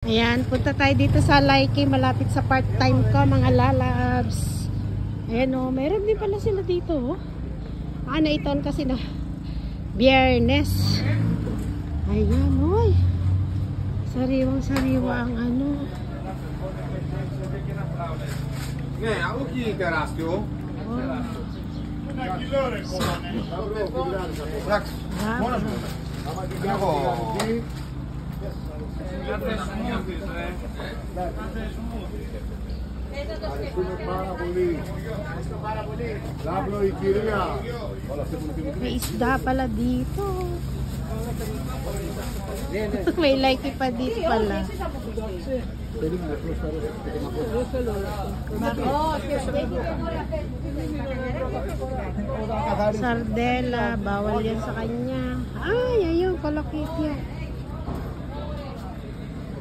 Ayan, punta tayo dito sa Laiki, malapit sa part-time ko, mga lalabs. Ayan o, mayroon din pala sila dito o. Naiton kasi na Biyernes. Ayan oy. Sariwang sariwa ang ano. May isda pala dito. May Laiki pa dito pala. Sardela, bawal yan sa kanya. Ay, ayun, kolokitya.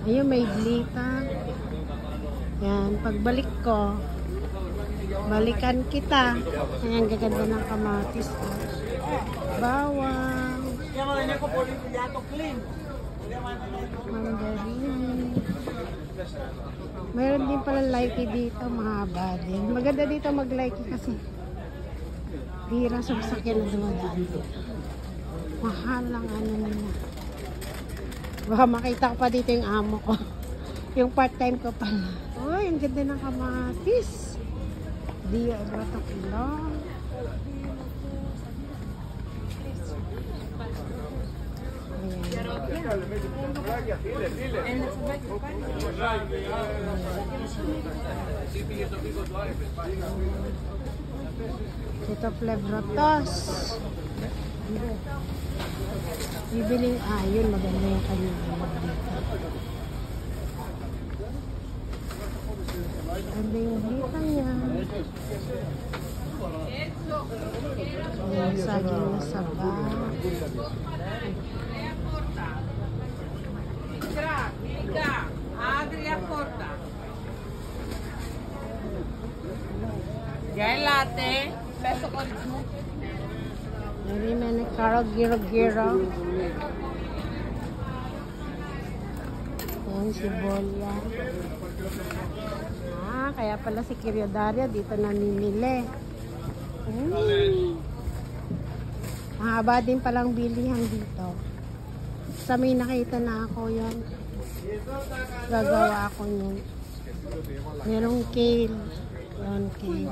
Ayun, may blita. Yan, pagbalik ko, balikan kita. Ayan, gaganda ng kamatis. Bawang. Mandarin. Mayroon din pala Laiki dito, mahaba din. Maganda dito mag-Laiki kasi bira sa sasakyan na dumadaan dito. Mahal lang ano nila. Baka makita ko pa dito yung amo ko. Yung part-time ko pala. Uy, ang ganda ng kamatis. Di ba ito kilo? Ito flavoratos. Bibiling yun, maganda yung kanyang dito. Ganda yung dito niya. Ayan, saging na saba. Gel latte, peso corrismo. Mayroon na nagkaro giro-giro. Ayan, sibolya. Kaya pala si Kiryodaria dito namimili. Mahaba din palang bilihan dito. Sa may nakita na ako yan. Gagawa ako yun. Merong kale. Yan, kale.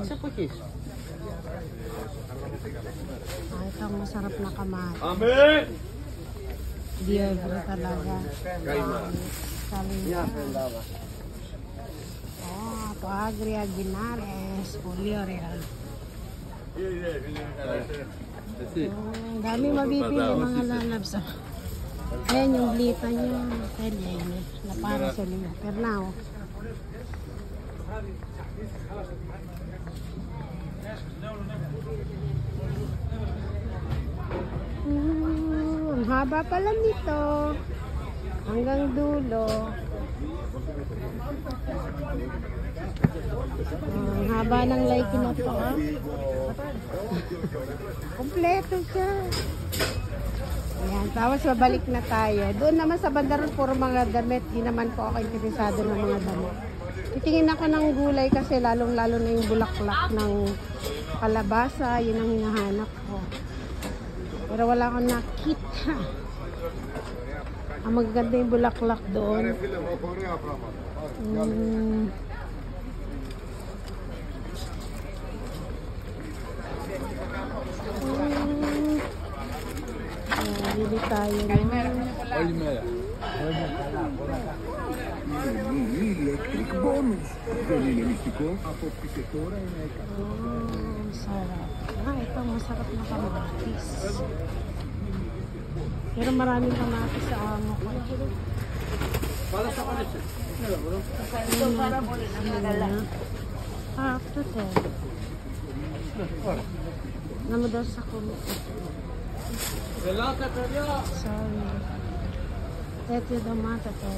Ito ang masarap na kamatis. Amen! Diabro talaga. Agri Aguinares, Julio Real. Dami mabibili mga lalabs. Ayan yung blita niya. Ayan na para sa lima. Pero now, ang haba pala nito. Hanggang dulo. Ang haba ng Laiki na to. Kompleto siya. Ayan, tapos babalik na tayo. Doon naman sa bandaron puro mga damit. Di naman po ako interesado ng mga damit. Titingin ako ng gulay kasi lalong-lalo na yung bulaklak ng kalabasa. Yun ang hinahanap ko. Pero wala akong nakita. Ang magaganda yung bulaklak doon. Bili tayo na. Electric bonus. Galinamistiko από πισετόρα είναι 100. Sarap. Ito masarap na kamatis. Pero maraming kamatis sa amo ko. Para sa kanila. Ito to. Namo daw sa kumita. Sorry. Ito yung damata to.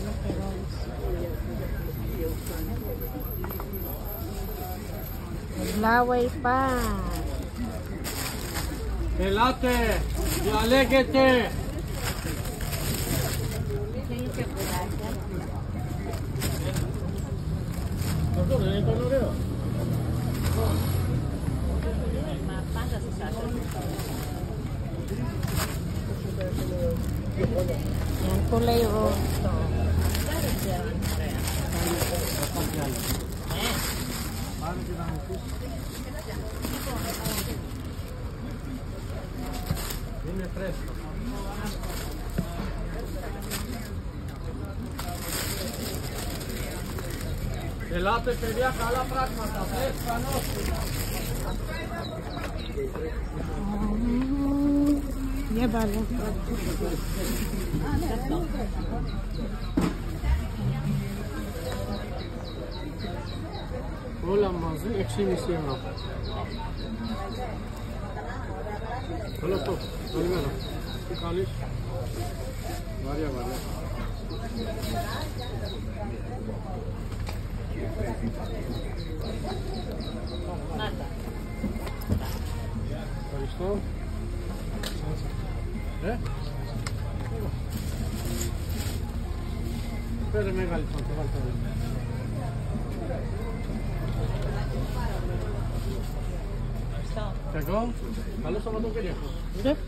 Naglaway pa. Elate! Dialegete! Yan, kulay rosto. Viene fresco. El latte per via alla pragmata, fresca nostra. Yeah, balo. Olamaz, ekşi istiyorum. Halo to, Olivera. Kališ? Varja. Kališ to? Spera me gali quanto falta. Tego? Ale są to kiedy? Yep.